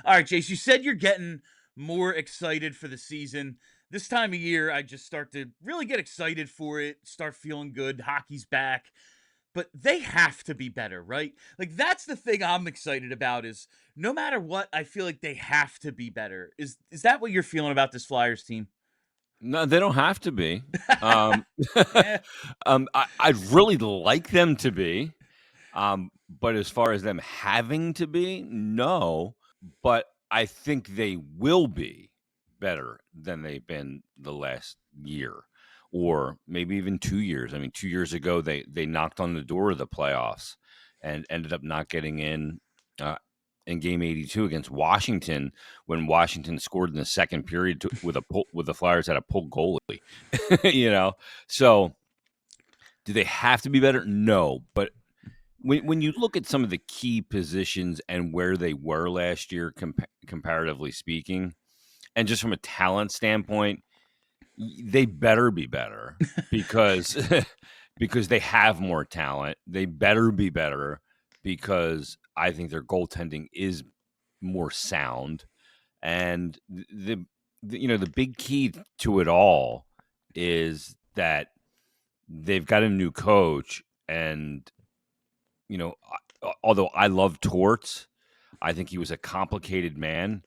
All right, Chase, you said you're getting more excited for the season. This time of year, I just start to really get excited for it, start feeling good. Hockey's back, but they have to be better, right? Like that's the thing I'm excited about is no matter what, I feel like they have to be better. Is that what you're feeling about this Flyers team? No, they don't have to be. Um, Yeah. I'd really like them to be, but as far as them having to be, no. But I think they will be better than they've been the last year, or maybe even 2 years. I mean, 2 years ago, they knocked on the door of the playoffs and ended up not getting uh, in Game 82 against Washington when Washington scored in the second period with the Flyers had a pulled goalie. you know, so do they have to be better? No, but when you look at some of the key positions and where they were last year, comparatively speaking, and just from a talent standpoint, they better be better because because they have more talent. They better be better because I think their goaltending is more sound. And the big key to it all is that they've got a new coach, and although I love Torts, I think he was a complicated man.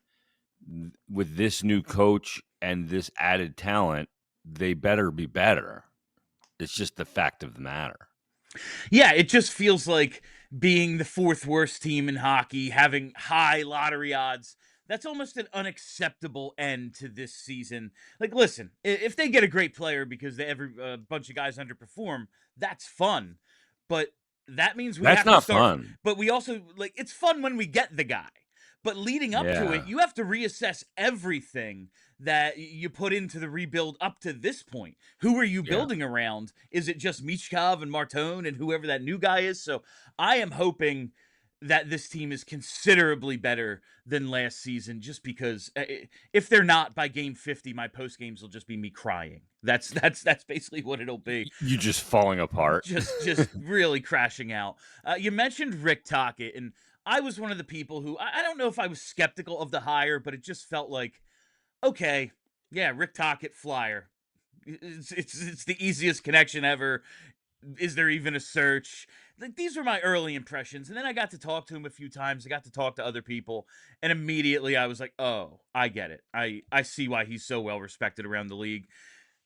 With this new coach and this added talent, they better be better. It's just the fact of the matter. Yeah, it just feels like being the fourth worst team in hockey, having high lottery odds. That's almost an unacceptable end to this season. Like, listen, if they get a great player because every bunch of guys underperform, that's fun. But that means we That's have to not start. fun. But we also like it's fun when we get the guy. But leading up to it, Yeah. you have to reassess everything that you put into the rebuild up to this point. Who are you Yeah. building around? Is it just Michkov and Martone and whoever that new guy is? So I am hoping that this team is considerably better than last season just because if they're not by game 50 my post games will just be me crying. That's basically what it'll be. You just falling apart. Just really crashing out. You mentioned Rick Tocchet, and I was one of the people who I don't know if I was skeptical of the hire, but it just felt like okay, yeah, Rick Tocchet Flyer. It's the easiest connection ever. Is there even a search? Like these were my early impressions, and then I got to talk to him a few times. I got to talk to other people, and immediately I was like, "Oh, I get it. I see why he's so well respected around the league."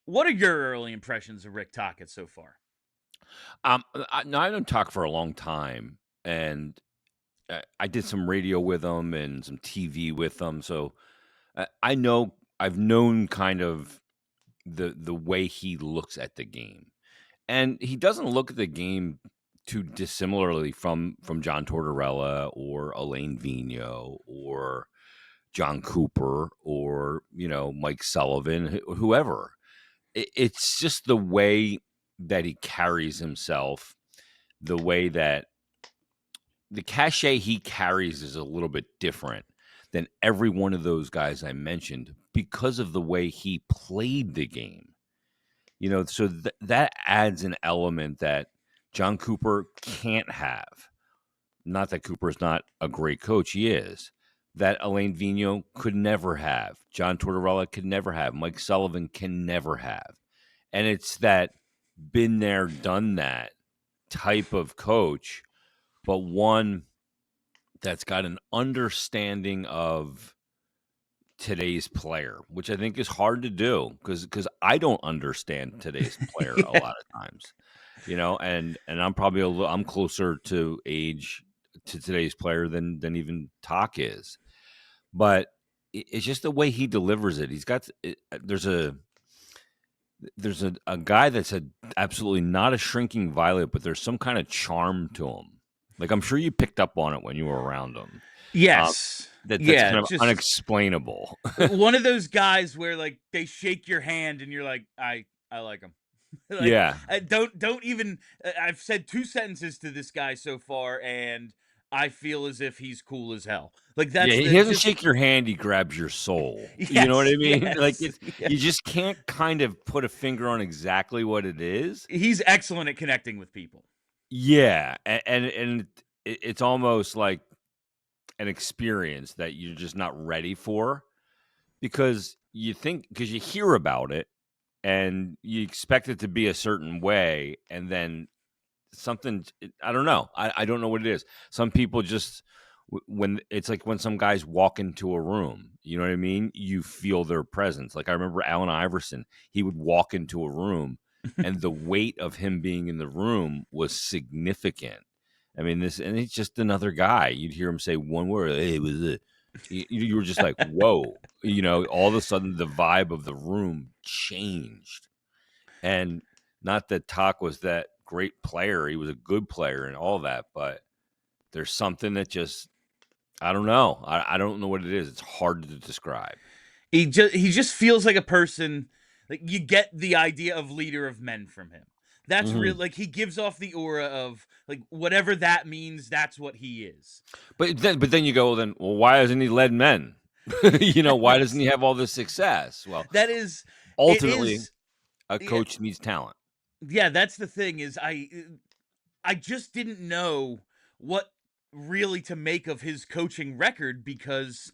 What are your early impressions of Rick Tocchet so far? No, I don't talk for a long time, and I did some radio with him and some TV with him, so I know I've known kind of the way he looks at the game, and he doesn't look at the game too dissimilarly from John Tortorella or Elaine Vigneault or John Cooper or Mike Sullivan, whoever. It's just the way that he carries himself, the way that the cachet he carries is a little bit different than every one of those guys I mentioned because of the way he played the game. So that adds an element that John Cooper can't have. Not that Cooper's not a great coach, he is. That Elaine Vigneault could never have. John Tortorella could never have. Mike Sullivan can never have. And it's that been there, done that type of coach, but one that's got an understanding of today's player, which I think is hard to do because I don't understand today's player a lot of times, and I'm probably I'm closer to age to today's player than even Talk is, but it's just the way he delivers it. He's got there's a guy that's absolutely not a shrinking violet, but there's some kind of charm to him. Like I'm sure you picked up on it when you were around him. Um, Yes. that's Yeah, kind of just unexplainable. one of those guys where like they shake your hand and you're like, I like him. Like Yeah. don't even I've said two sentences to this guy so far and I feel as if he's cool as hell. Like Yeah, that's he the doesn't just shake your hand, he grabs your soul. You know what yes, I mean? Like, yes. Yeah. you just can't kind of put a finger on exactly what it is. He's excellent at connecting with people. Yeah, and it's almost like an experience that you're just not ready for because you hear about it and you expect it to be a certain way, and then something I don't know. I don't know what it is. Some people just when it's like when some guys walk into a room, you know what I mean? You feel their presence. Like I remember Allen Iverson, he would walk into a room and the weight of him being in the room was significant. I mean, and he's just another guy. You'd hear him say one word, hey, it was it. You were just like, whoa, all of a sudden the vibe of the room changed. And not that Talk was that great player. He was a good player and all that, but there's something that just I don't know. I don't know what it is. It's hard to describe. He just feels like a person, like you get the idea of leader of men from him. That's real. Mhm. Like he gives off the aura of like whatever that means. That's what he is. But then you go, well, why hasn't he led men? Why doesn't Yes, he have all this success? Well, that is. It ultimately, is. a Yeah, coach needs talent. yeah. That's the thing. Is I just didn't know what really to make of his coaching record because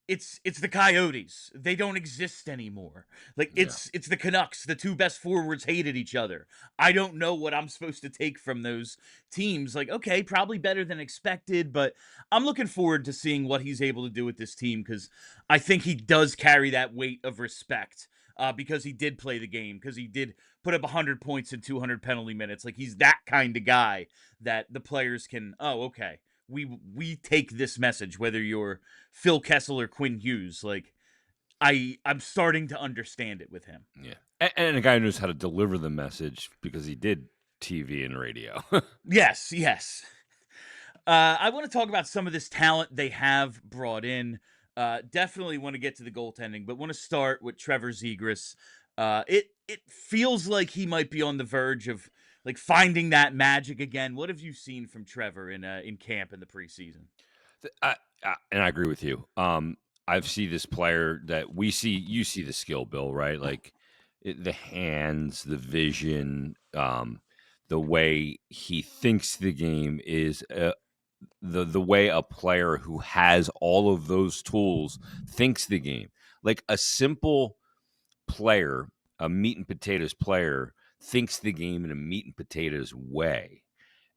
it's the Coyotes. They don't exist anymore. Like Yeah. it's the Canucks. The two best forwards hated each other. I don't know what I'm supposed to take from those teams. Like, okay, probably better than expected, but I'm looking forward to seeing what he's able to do with this team because I think he does carry that weight of respect. Because he did play the game, because he did put up 100 points in 200 penalty minutes. Like he's that kind of guy that the players can. Oh, okay, we take this message whether you're Phil Kessel or Quinn Hughes. Like I'm starting to understand it with him. Yeah. And a guy who knows how to deliver the message because he did TV and radio. Yes, yes. I want to talk about some of this talent they have brought in. Definitely want to get to the goaltending, but want to start with Trevor Zegras. It feels like he might be on the verge of like finding that magic again. What have you seen from Trevor in camp in the preseason? And I agree with you. I've seen this player that we see. You see the skill, Bill, right? Like the hands, the vision, the way he thinks the game is the way a player who has all of those tools thinks the game. Like a simple player, a meat and potatoes player, thinks the game in a meat and potatoes way.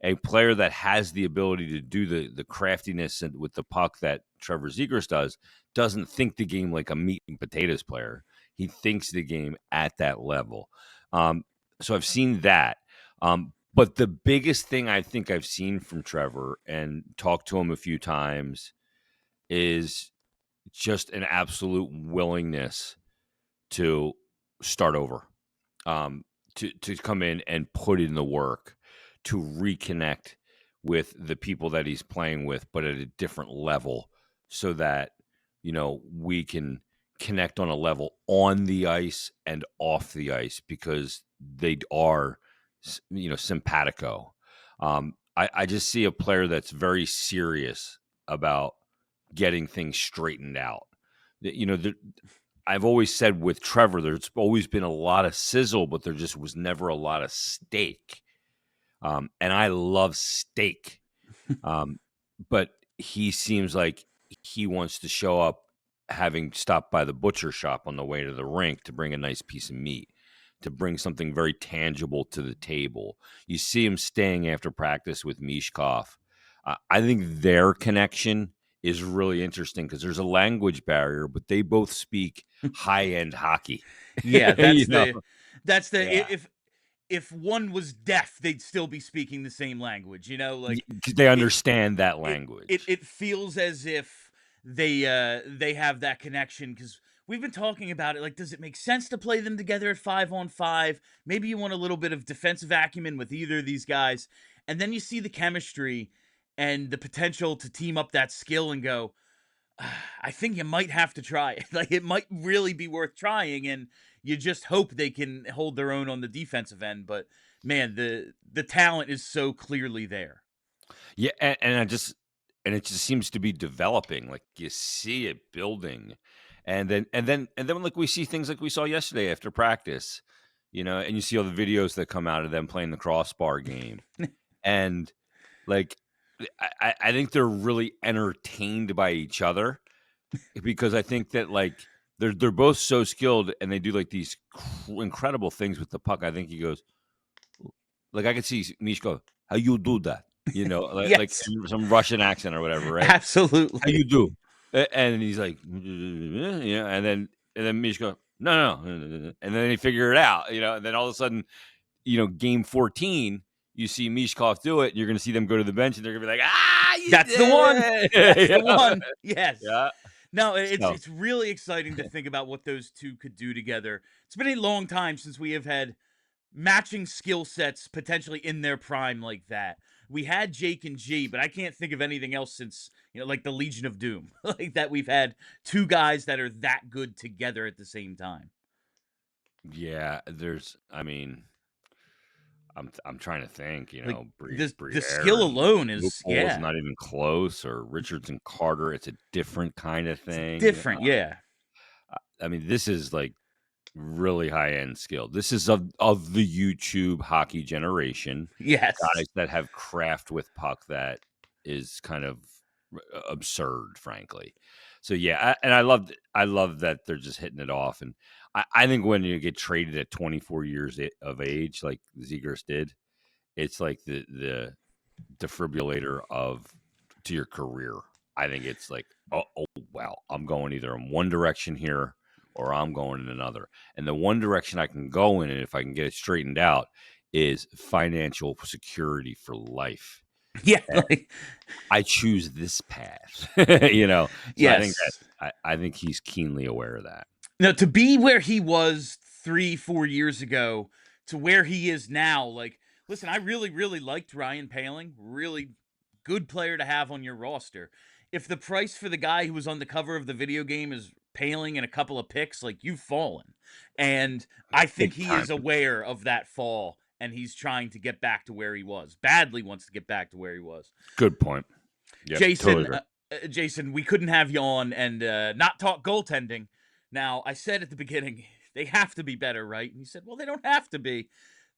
A player that has the ability to do the craftiness and with the puck that Trevor Zegras doesn't think the game like a meat and potatoes player. He thinks the game at that level. So I've seen that. But the biggest thing I think I've seen from Trevor and talked to him a few times is just an absolute willingness to start over, to come in and put in the work, to reconnect with the people that he's playing with, but at a different level, so that we can connect on a level on the ice and off the ice because they are, simpatico. I just see a player that's very serious about getting things straightened out. I've always said with Trevor, there's always been a lot of sizzle, but there just was never a lot of steak. And I love steak. But he seems like he wants to show up having stopped by the butcher shop on the way to the rink to bring a nice piece of meat, to bring something very tangible to the table. You see him staying after practice with Michkov. I think their connection is really interesting because there's a language barrier, but they both speak high-end hockey. Yeah, you know, that's the yeah, if one was deaf, they'd still be speaking the same language, like 'Cause they it understand that it language. it feels as if they have that connection cuz we've been talking about it, like does it make sense to play them together at 5 on 5? Maybe you want a little bit of defensive acumen with either of these guys, and then you see the chemistry and the potential to team up that skill and go, I think you might have to try it. Like it might really be worth trying, and you just hope they can hold their own on the defensive end. But man, the talent is so clearly there. Yeah, and it just seems to be developing. Like you see it building, and then like we see things like we saw yesterday after practice, and you see all the videos that come out of them playing the crossbar game, and like I think they're really entertained by each other because I think that like they're both so skilled and they do like these incredible things with the puck. I think he goes like I could see Michkov, how you do that, like Yes, in some Russian accent or whatever, right? How absolutely. you do? And he's like, and then Mishka, no, and then they figure it out, and then all of a sudden, game 14, you see Mishkov do it, and you're going to see them go to the bench, and they're going to be like, you That's the one. did That's it, the one. Yes. yeah. No, it's So it's really exciting to think about what those two could do together. It's been a long time since we have had matching skill sets potentially in their prime like that. We had Jake and G, but I can't think of anything else since, like the Legion of Doom, like that we've had two guys that are that good together at the same time. yeah, I mean, I'm trying to think, Like the skill Briere and alone is, Lupol is yeah, not even close, or Richardson Carter, it's a different kind of it's thing. different. Yeah. I mean, this is like really high end skill. This is of the YouTube hockey generation, Yes. guys that have craft with puck that is kind of absurd, frankly. So yeah, and I love that they're just hitting it off. And I think when you get traded at 24 years of age, like Zegers did, it's like the defibrillator of to your career. I think it's like, oh wow, I'm going either in one direction here or I'm going in another. And the one direction I can go in, and if I can get it straightened out, is financial security for life. Yeah. And I choose this path, So I think that Yes. I think he's keenly aware of that. Now, to be where he was 3, 4 years ago to where he is now, like, listen, I really, really liked Ryan Paling. Really good player to have on your roster. If the price for the guy who was on the cover of the video game is Paling and a couple of picks, like, you've fallen. And I think Big he time. is aware of that fall and he's trying to get back to where he was. Badly wants to get back to where he was. Good point. Yep, totally Jason, agree. Jason, we couldn't have you on and not talk goaltending. Now, I said at the beginning, they have to be better, right? And you said, well, they don't have to be.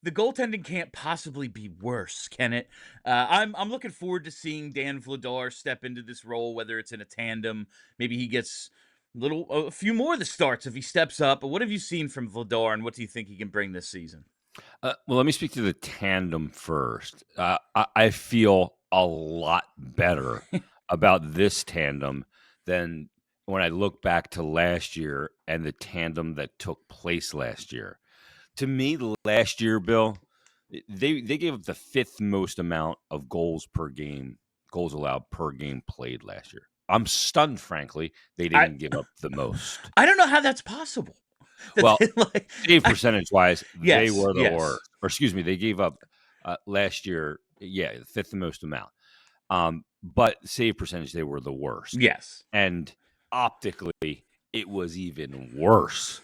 The goaltending can't possibly be worse, can it? I'm looking forward to seeing Dan Vladar step into this role, whether it's in a tandem. Maybe he gets a few more of the starts if he steps up. But what have you seen from Vladar, and what do you think he can bring this season? Well, let me speak to the tandem first. I feel a lot better about this tandem than when I look back to last year and the tandem that took place last year. To me, last year, Bill, they gave up the fifth most amount of goals allowed per game played last year. I'm stunned, frankly, they I didn't give up the most. I don't know how that's possible. That Well, they, like, save percentage wise, they yes, were the yes, worst. Or excuse me, they gave up last year, yeah, the fifth most amount. But save percentage, they were the worst. yes. And optically, it was even worse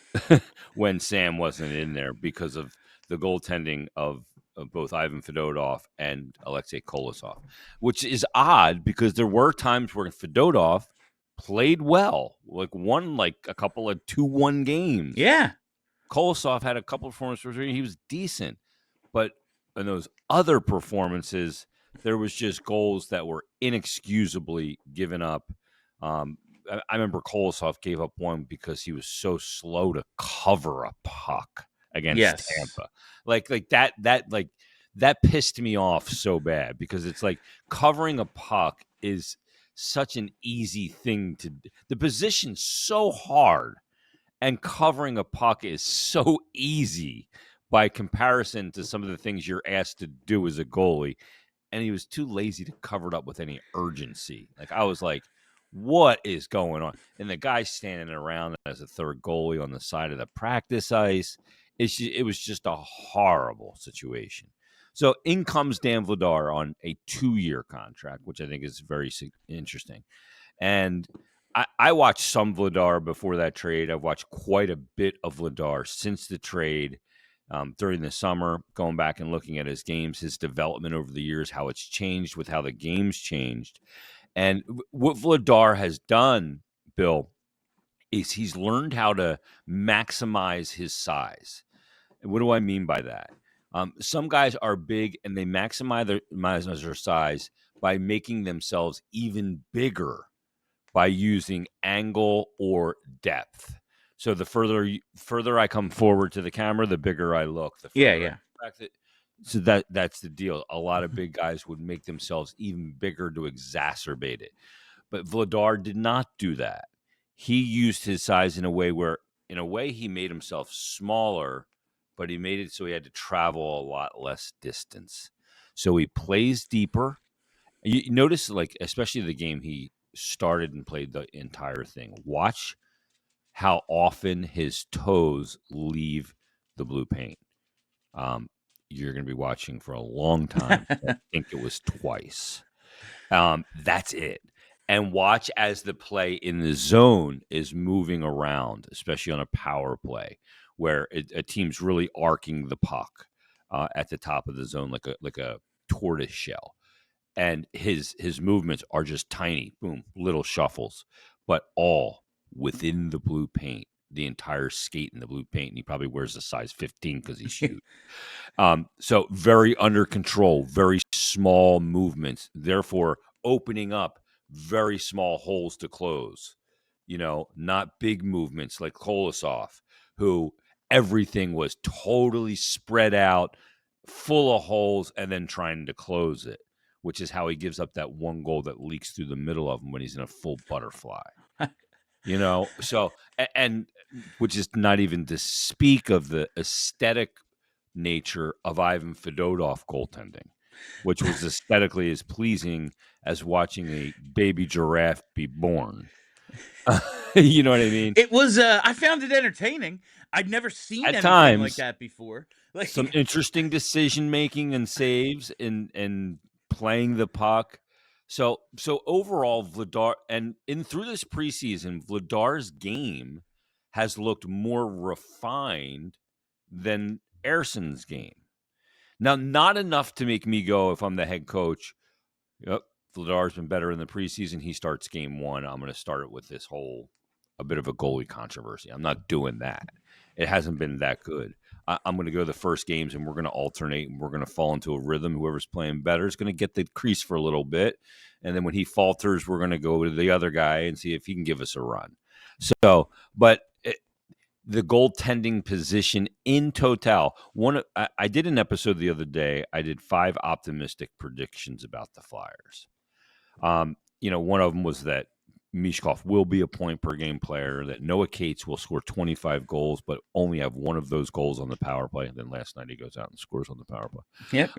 when Sam wasn't in there because of the goaltending of both Ivan Fedotov and Alexei Kolosov, which is odd because there were times where Fedotov played well, won a couple of 2-1 games. Yeah. Kolosov had a couple of performances where he was decent, but in those other performances, there was just goals that were inexcusably given up. I remember Kolosov gave up one because he was so slow to cover a puck against Yes. Tampa. That pissed me off so bad because it's like covering a puck is such an easy thing to do. The position's so hard and covering a puck is so easy by comparison to some of the things you're asked to do as a goalie. And he was too lazy to cover it up with any urgency. I was like, what is going on? And the guy standing around as a third goalie on the side of the practice ice, it was just a horrible situation. So in comes Dan Vladar on a 2-year contract, which I think is very interesting. And I watched some Vladar before that trade. I've watched quite a bit of Vladar since the trade during the summer, going back and looking at his games, his development over the years, how it's changed with how the game's changed. And what Vladar has done, Bill, is he's learned how to maximize his size. And what do I mean by that? Some guys are big and they maximize their size by making themselves even bigger by using angle or depth. So the further I come forward to the camera, the bigger I look. The Yeah, further I yeah. back, so that's the deal. A lot of big guys would make themselves even bigger to exacerbate it. But Vladar did not do that. He used his size in a way he made himself smaller, but he made it so he had to travel a lot less distance. So he plays deeper. You notice, like, especially the game he started and played the entire thing. Watch how often his toes leave the blue paint. Um, you're going to be watching for a long time. I think it was twice. That's it. And watch as the play in the zone is moving around, especially on a power play where a team's really arcing the puck at the top of the zone like a tortoise shell. And his movements are just tiny, boom, little shuffles, but all within the blue paint. The entire skate in the blue paint, and he probably wears a size 15 because he's huge. So very under control, very small movements, therefore opening up very small holes to close. Not big movements like Kolosov, who everything was totally spread out, full of holes, and then trying to close it, which is how he gives up that one goal that leaks through the middle of him when he's in a full butterfly. So and which is not even to speak of the aesthetic nature of Ivan Fedotov goaltending, which was aesthetically as pleasing as watching a baby giraffe be born. You know what I mean? It was I found it entertaining. I'd never seen At anything like times, that before. some Like interesting decision making and saves and playing the puck. So overall, Vladar and in through this preseason, Vladar's game has looked more refined than Erson's game. Now, not enough to make me go, if I'm the head coach, yep, Vladar's been better in the preseason. He starts game one. I'm going to start it with a bit of a goalie controversy. I'm not doing that. It hasn't been that good. I'm going to go the first games and we're going to alternate and we're going to fall into a rhythm. Whoever's playing better is going to get the crease for a little bit. And then when he falters, we're going to go to the other guy and see if he can give us a run. So, but the goaltending position in total. I did an episode the other day. I did 5 optimistic predictions about the Flyers. One of them was that Michkov will be a point per game player, that Noah Cates will score 25 goals, but only have one of those goals on the power play. And then last night he goes out and scores on the power play. Yep.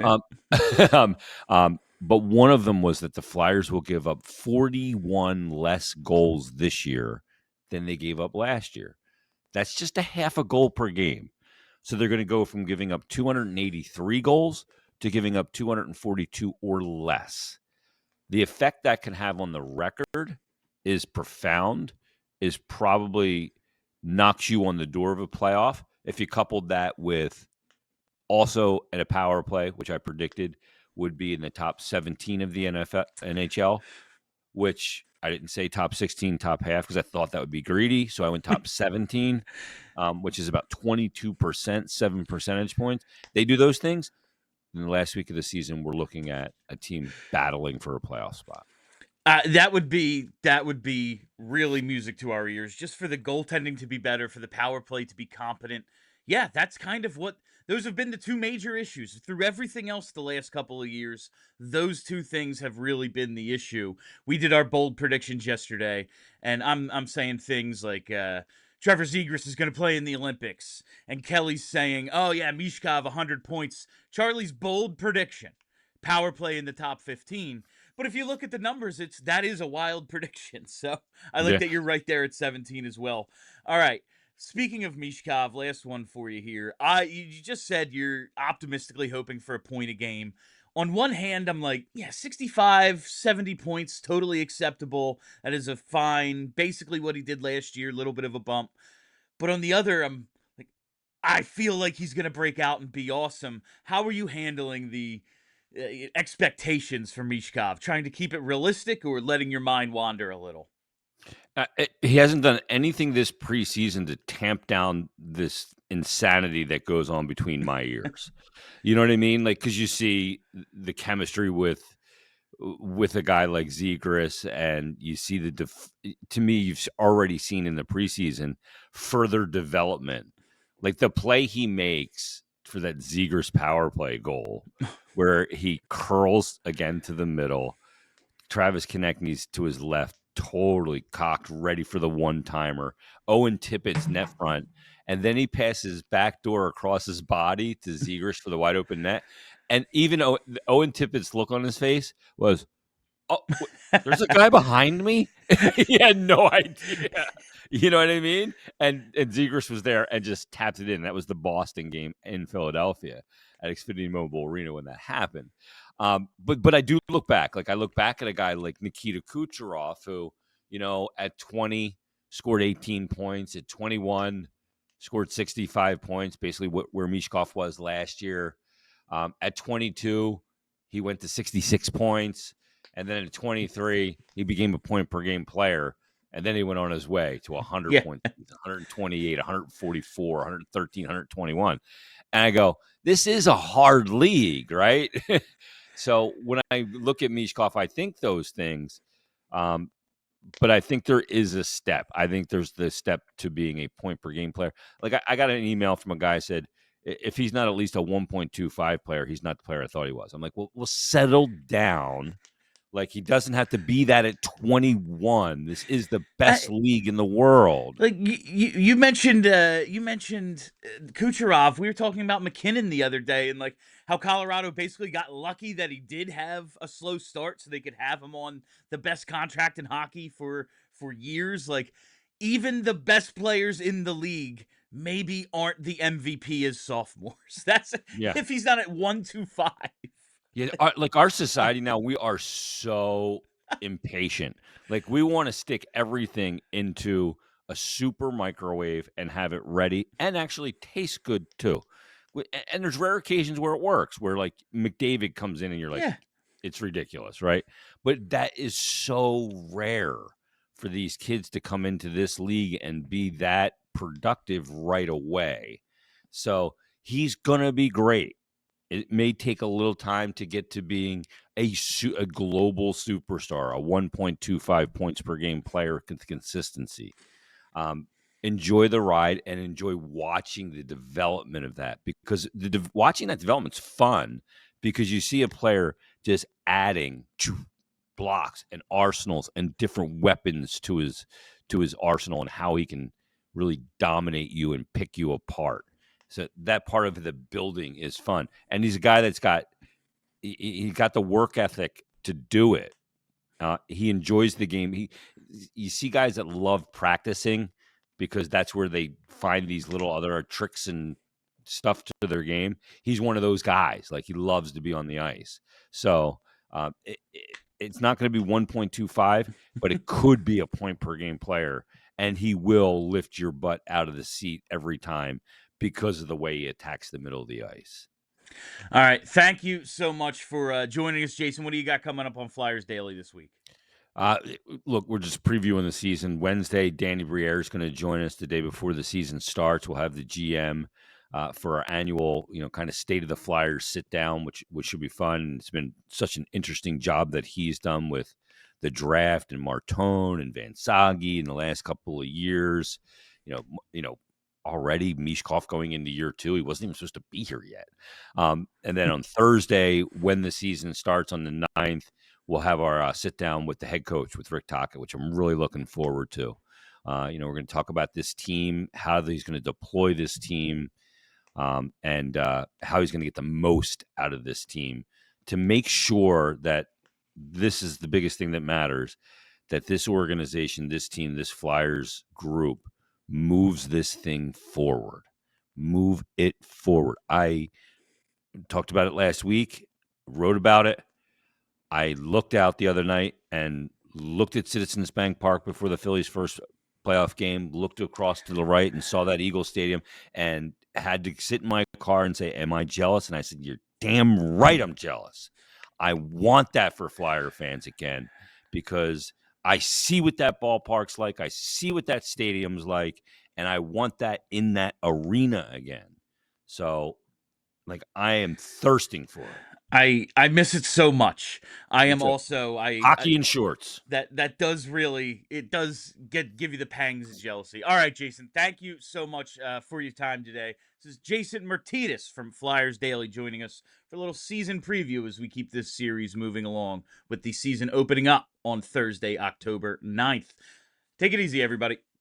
But one of them was that the Flyers will give up 41 less goals this year than they gave up last year. That's just a half a goal per game. So they're going to go from giving up 283 goals to giving up 242 or less. The effect that can have on the record is profound, is probably knocks you on the door of a playoff. If you coupled that with also at a power play, which I predicted would be in the top 17 of the NHL, which I didn't say top 16, top half, because I thought that would be greedy. So I went top 17, which is about 22%, 7 percentage points. They do those things. In the last week of the season, we're looking at a team battling for a playoff spot. That would be really music to our ears. Just for the goaltending to be better, for the power play to be competent. Yeah, that's kind of what those have been the two major issues through everything else the last couple of years. Those two things have really been the issue. We did our bold predictions yesterday, and I'm saying things like Trevor Zegras is going to play in the Olympics, and Kelly's saying, "Oh yeah, Michkov 100 points." Charlie's bold prediction: power play in the top 15. But if you look at the numbers, that is a wild prediction. So I like Yeah. that you're right there at 17 as well. All right. Speaking of Michkov, last one for you here. You just said you're optimistically hoping for a point a game. On one hand, I'm like, yeah, 65, 70 points, totally acceptable. That is a fine, basically what he did last year, a little bit of a bump. But on the other, I'm like, I feel like he's going to break out and be awesome. How are you handling the expectations for Michkov? Trying to keep it realistic or letting your mind wander a little? He hasn't done anything this preseason to tamp down this insanity that goes on between my ears. You know what I mean? Like, because you see the chemistry with with a guy like Zegras, and you see to me, you've already seen in the preseason further development. Like the play he makes for that Zegras power play goal, where he curls again to the middle. Travis Konechny's to his left, totally cocked, ready for the one-timer. Owen Tippett's net front, and then he passes backdoor across his body to Zegras for the wide open net. And even Owen Tippett's look on his face was, "Oh, there's a guy behind me." He had no idea. You know what I mean? And Zegras was there and just tapped it in. That was the Boston game in Philadelphia at Xfinity Mobile Arena when that happened. But I do look back. Like I look back at a guy like Nikita Kucherov, who, at 20 scored 18 points, at 21 scored 65 points, basically where Michkov was last year. At 22, he went to 66 points. And then at 23, he became a point per game player. And then he went on his way to 100 Yeah. points, 128, 144, 113, 121. And I go, this is a hard league, right? So when I look at Michkov, I think those things. But I think there is a step. I think there's the step to being a point per game player. Like I got an email from a guy who said, if he's not at least a 1.25 player, he's not the player I thought he was. I'm like, well, settle down. Like he doesn't have to be that at 21. This is the best league in the world. Like you mentioned Kucherov. We were talking about McKinnon the other day, and like how Colorado basically got lucky that he did have a slow start, so they could have him on the best contract in hockey for years. Like even the best players in the league maybe aren't the MVP as sophomores. That's if he's not at 1.25. Yeah, like our society now, we are so impatient. Like we want to stick everything into a super microwave and have it ready and actually taste good too. And there's rare occasions where it works, where like McDavid comes in and you're like, Yeah. it's ridiculous, right? But that is so rare for these kids to come into this league and be that productive right away. So he's going to be great. It may take a little time to get to being a global superstar, a 1.25 points per game player with consistency. Enjoy the ride and enjoy watching the development of that, because watching that development's fun, because you see a player just adding blocks and arsenals and different weapons to his arsenal, and how he can really dominate you and pick you apart. So that part of the building is fun. And he's a guy that's got the work ethic to do it. He enjoys the game. You see guys that love practicing because that's where they find these little other tricks and stuff to their game. He's one of those guys. Like he loves to be on the ice. So it's not going to be 1.25, but it could be a point per game player. And he will lift your butt out of the seat every time, because of the way he attacks the middle of the ice. All right. Thank you so much for joining us, Jason. What do you got coming up on Flyers Daily this week? Look, we're just previewing the season. Wednesday, Danny Briere is going to join us the day before the season starts. We'll have the GM for our annual, kind of state of the Flyers sit down, which should be fun. It's been such an interesting job that he's done with the draft and Martone and Van Sage in the last couple of years. Already Michkov going into year 2. He wasn't even supposed to be here yet. And then on Thursday, when the season starts on the 9th, we'll have our sit down with the head coach, with Rick Tocchet, which I'm really looking forward to. We're going to talk about this team, how he's going to deploy this team, and how he's going to get the most out of this team to make sure that this is the biggest thing that matters, that this organization, this team, this Flyers group moves this thing forward. Move it forward. I talked about it last week, wrote about it. I looked out the other night and looked at Citizens Bank Park before the Phillies' first playoff game, looked across to the right and saw that Eagle Stadium, and had to sit in my car and say, am I jealous? And I said, you're damn right I'm jealous. I want that for Flyer fans again, because I see what that ballpark's like. I see what that stadium's like, and I want that in that arena again. So, I am thirsting for it. I miss it so much. I Me am too. also I Hockey in shorts. that does really it does give you the pangs of jealousy. All right, Jason, thank you so much for your time today. This is Jason Myrtetus from Flyers Daily joining us for a little season preview as we keep this series moving along with the season opening up on Thursday, October 9th. Take it easy, everybody.